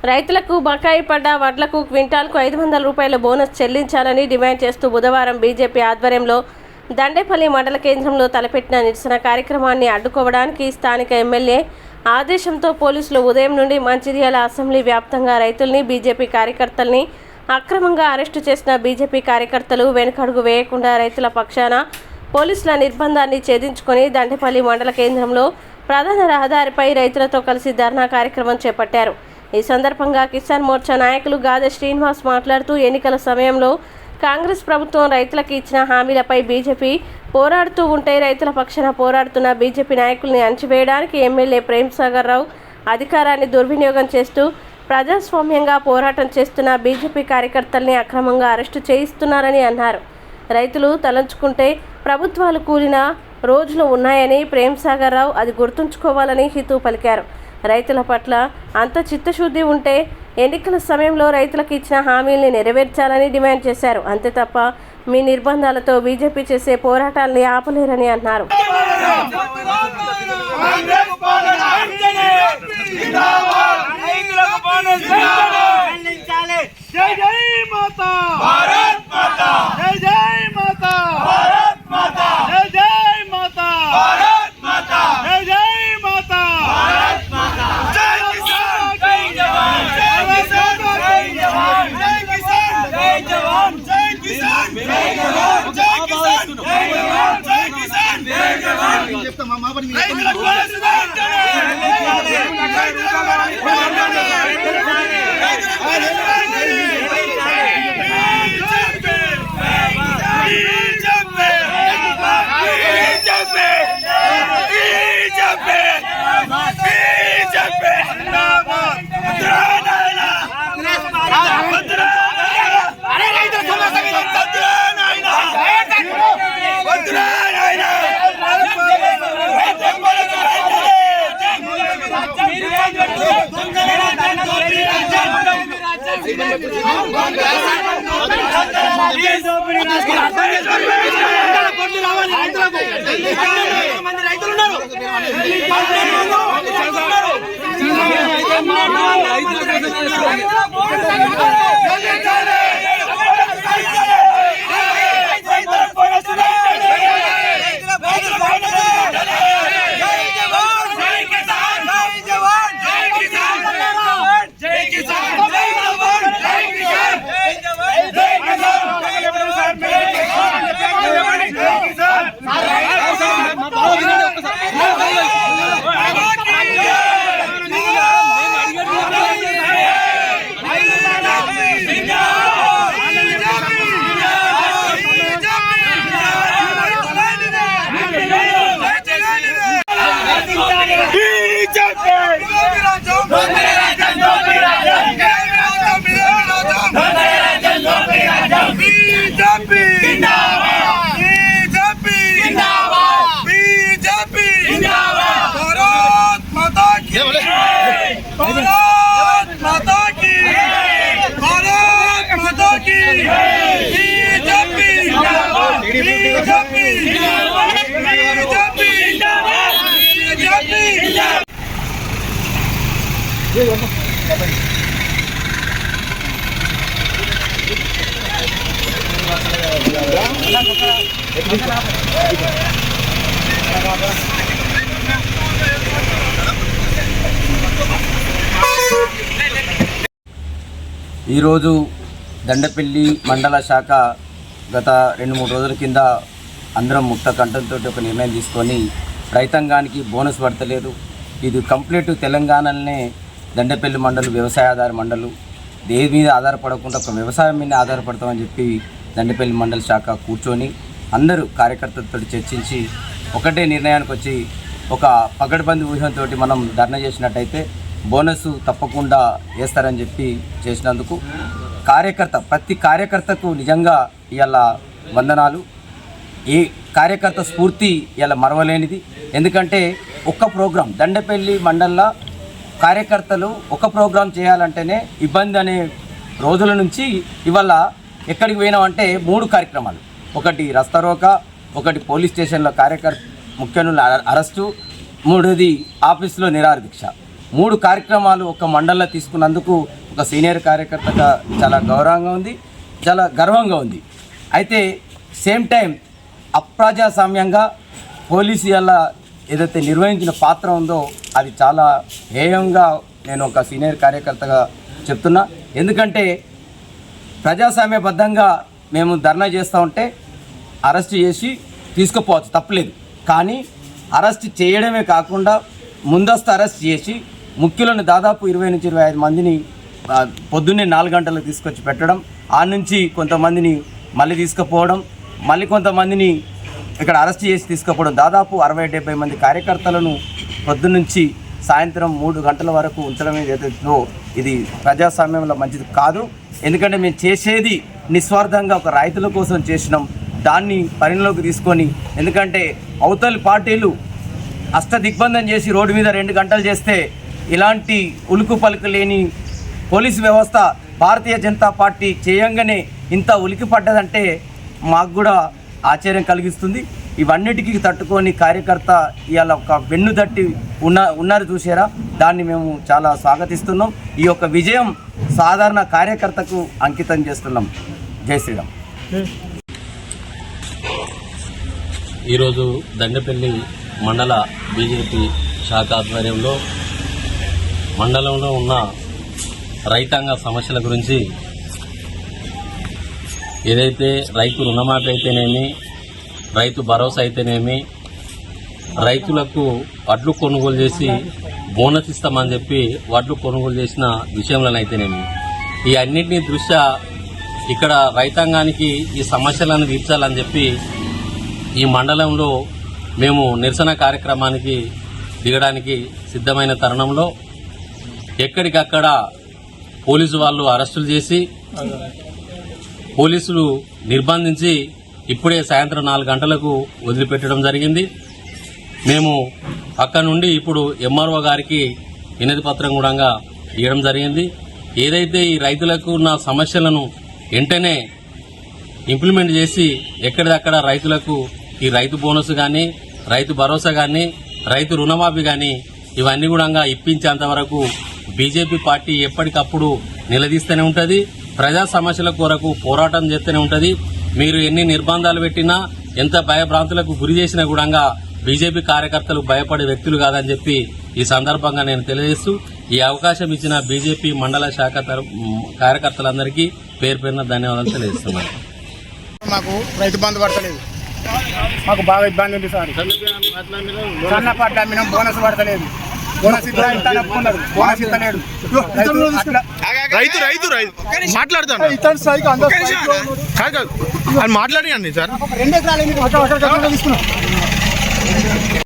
రైతులకు బకాయి పడ్డ వడ్లకు క్వింటాల్కు 500 రూపాయల బోనస్ చెల్లించాలని డిమాండ్ చేస్తూ బుధవారం బీజేపీ ఆధ్వర్యంలో దండేపల్లి మండల కేంద్రంలో తలపెట్టిన నిరసన కార్యక్రమాన్ని అడ్డుకోవడానికి స్థానిక ఎమ్మెల్యే ఆదేశంతో పోలీసులు ఉదయం నుండి మంచిర్యాల అసెంబ్లీ వ్యాప్తంగా రైతుల్ని బీజేపీ కార్యకర్తల్ని అక్రమంగా అరెస్టు చేసిన బీజేపీ కార్యకర్తలు వెనుకడుగు వేయకుండా రైతుల పక్షాన పోలీసుల నిర్బంధాన్ని ఛేదించుకొని దండేపల్లి మండల కేంద్రంలో ప్రధాన రహదారిపై రైతులతో కలిసి ధర్నా కార్యక్రమం చేపట్టారు. ఈ సందర్భంగా కిసాన్ మోర్చా నాయకులు గాదె శ్రీనివాస్ మాట్లాడుతూ ఎన్నికల సమయంలో కాంగ్రెస్ ప్రభుత్వం రైతులకు ఇచ్చిన హామీలపై బీజేపీ పోరాడుతూ ఉంటే రైతుల పక్షాన పోరాడుతున్న బీజేపీ నాయకుల్ని అణచివేయడానికి ఎమ్మెల్యే ప్రేమ్ సాగర్ రావు అధికారాన్ని దుర్వినియోగం చేస్తూ ప్రజాస్వామ్యంగా పోరాటం చేస్తున్న బీజేపీ కార్యకర్తల్ని అక్రమంగా అరెస్టు చేయిస్తున్నారని అన్నారు. రైతులు తలంచుకుంటే ప్రభుత్వాలు కూలిన రోజులు ఉన్నాయని ప్రేమ్ సాగర్ రావు అది గుర్తుంచుకోవాలని హితవు పలికారు. రైతుల పట్ల అంత చిత్తశుద్ధి ఉంటే ఎన్నికల సమయంలో రైతులకు ఇచ్చిన హామీల్ని నెరవేర్చాలని డిమాండ్ చేశారు. అంతే తప్ప మీ నిర్బంధాలతో బీజేపీ చేసే పోరాటాల్ని ఆపలేరని అన్నారు. ఈరోజు దండపల్లి మండల శాఖ గత 2-3 రోజుల కింద అందరం ముక్త కంఠంతో ఒక నిర్ణయం తీసుకొని రైతాంగానికి బోనస్ పడతలేదు. ఇది కంప్లీట్ తెలంగాణలోనే దండపల్లి మండలం వ్యవసాయ ఆధార మండలం, దేని మీద ఆధారపడకుండా ఒక వ్యవసాయం మీద ఆధారపడతామని చెప్పి దండపల్లి మండల శాఖ కూర్చొని అందరూ కార్యకర్తలతో చర్చించి ఒకటే నిర్ణయానికి వచ్చి ఒక పకడ్బందీ వ్యూహంతో మనం ధర్నా చేసినట్టయితే బోనస్ తప్పకుండా వేస్తారని చెప్పి చేసినందుకు ప్రతి కార్యకర్తకు నిజంగా ఇవాళ వందనాలు. ఈ కార్యకర్త స్ఫూర్తి ఇలా మరవలేనిది. ఎందుకంటే ఒక్క ప్రోగ్రాం దండపల్లి మండలంలో కార్యకర్తలు ఒక ప్రోగ్రాం చేయాలంటేనే ఇబ్బంది అనే రోజుల నుంచి ఇవాళ ఎక్కడికి పోయినామంటే 3 కార్యక్రమాలు, ఒకటి రస్తారోకా, ఒకటి పోలీస్ స్టేషన్లో ముఖ్యుల అరెస్టు, 3ది ఆఫీసులో నిరాహార దీక్ష. 3 కార్యక్రమాలు ఒక మండలంలో తీసుకున్నందుకు ఒక సీనియర్ కార్యకర్తగా చాలా గౌరవంగా ఉంది, చాలా గర్వంగా ఉంది. అయితే సేమ్ టైం అప్రజాస్వామ్యంగా పోలీసు ఇలా ఏదైతే నిర్వహించిన పాత్ర ఉందో అది చాలా హేయంగా నేను ఒక సీనియర్ కార్యకర్తగా చెప్తున్నా. ఎందుకంటే ప్రజాస్వామ్యబద్ధంగా మేము ధర్నా చేస్తూ ఉంటే అరెస్ట్ చేసి తీసుకుపోవచ్చు, తప్పలేదు. కానీ అరెస్ట్ చేయడమే కాకుండా ముందస్తు అరెస్ట్ చేసి ముఖ్యులను దాదాపు 20 నుంచి 25 మందిని పొద్దున్నే 4 గంటలకు తీసుకొచ్చి పెట్టడం, ఆ నుంచి కొంతమందిని మళ్ళీ తీసుకుపోవడం, మళ్ళీ కొంతమందిని ఇక్కడ అరెస్ట్ చేసి తీసుకుపోవడం, దాదాపు 60-70 మంది కార్యకర్తలను పొద్దున్నుంచి సాయంత్రం 3 గంటల వరకు ఉంచడం ఏదైతే ఇది ప్రజాస్వామ్యంలో మంచిది కాదు. ఎందుకంటే మేము చేసేది నిస్వార్థంగా ఒక రైతుల కోసం చేసినాం, దాన్ని పరిగణలోకి తీసుకొని. ఎందుకంటే అవతలి పార్టీలు అష్టదిగ్బంధం చేసి రోడ్డు మీద 2 గంటలు చేస్తే ఇలాంటి ఉలుకు పలుకు లేని పోలీసు వ్యవస్థ భారతీయ జనతా పార్టీ చేయంగానే ఇంత ఉలికి పడ్డదంటే మాకు కూడా ఆశ్చర్యం కలిగిస్తుంది. ఇవన్నిటికీ తట్టుకొని కార్యకర్త ఇవాళ ఒక వెన్ను తట్టి ఉన్నారు చూసారా, దాన్ని మేము చాలా స్వాగతిస్తున్నాం. ఈ యొక్క విజయం సాధారణ కార్యకర్తకు అంకితం చేస్తున్నాం. జై శ్రీరామ్. ఈరోజు దండపల్లి మండల బీజేపీ శాఖ ఆధ్వర్యంలో మండలంలో ఉన్న రైతాంగ సమస్యల గురించి ఏదైతే రైతు రుణమాఫీ అయితేనేమి, రైతు భరోసా అయితేనేమి, రైతులకు వడ్లు కొనుగోలు చేసి బోనస్ ఇస్తామని చెప్పి వడ్లు కొనుగోలు చేసిన విషయంలోనైతేనేమి, ఈ అన్నింటినీ దృష్ట్యా ఇక్కడ రైతాంగానికి ఈ సమస్యలను తీర్చాలని చెప్పి ఈ మండలంలో మేము నిరసన కార్యక్రమానికి దిగడానికి సిద్ధమైన తరుణంలో ఎక్కడికక్కడ పోలీసు వాళ్ళు అరెస్టులు చేసి పోలీసులు నిర్బంధించి ఇప్పుడే సాయంత్రం 4 గంటలకు వదిలిపెట్టడం జరిగింది. మేము అక్కడ నుండి ఇప్పుడు ఎంఆర్ఓ గారికి వినతి పత్రం కూడా ఇవ్వడం జరిగింది. ఏదైతే ఈ రైతులకు ఉన్న సమస్యలను వెంటనే ఇంప్లిమెంట్ చేసి ఎక్కడిదక్కడ రైతులకు ఈ రైతు బోనస్ కానీ, రైతు భరోసా కానీ, రైతు రుణమాఫీ కానీ ఇవన్నీ కూడా ఇప్పించేంత వరకు బీజేపీ పార్టీ ఎప్పటికప్పుడు నిలదీస్తూనే ఉంటుంది. ప్రజా సమస్యల కొరకు పోరాటం చేస్తూనే ఉంటుంది. మీరు ఎన్ని నిర్బంధాలు పెట్టినా, ఎంత భయభ్రాంతులకు గురి చేసినా కూడా బీజేపీ కార్యకర్తలు భయపడే వ్యక్తులు కాదని చెప్పి ఈ సందర్భంగా నేను తెలియజేస్తూ ఈ అవకాశం ఇచ్చిన బీజేపీ మండల శాఖ కార్యకర్తలందరికీ పేరు పేరున ధన్యవాదాలు తెలియజేస్తున్నాను. మాకు రైతు బంధు పడతలేదు, మాకు బాగా ఇబ్బంది ఉంది సార్. సన్న పట్ల మీద బోనస్ పడతలేదు, బోనస్ ఇస్తున్నారు, బోనస్ ఇస్తలేడు. రైతు రైతు రైతు మాట్లాడతాను మాట్లాడి సార్ 2 ఎకరాలు తీసుకున్నాం.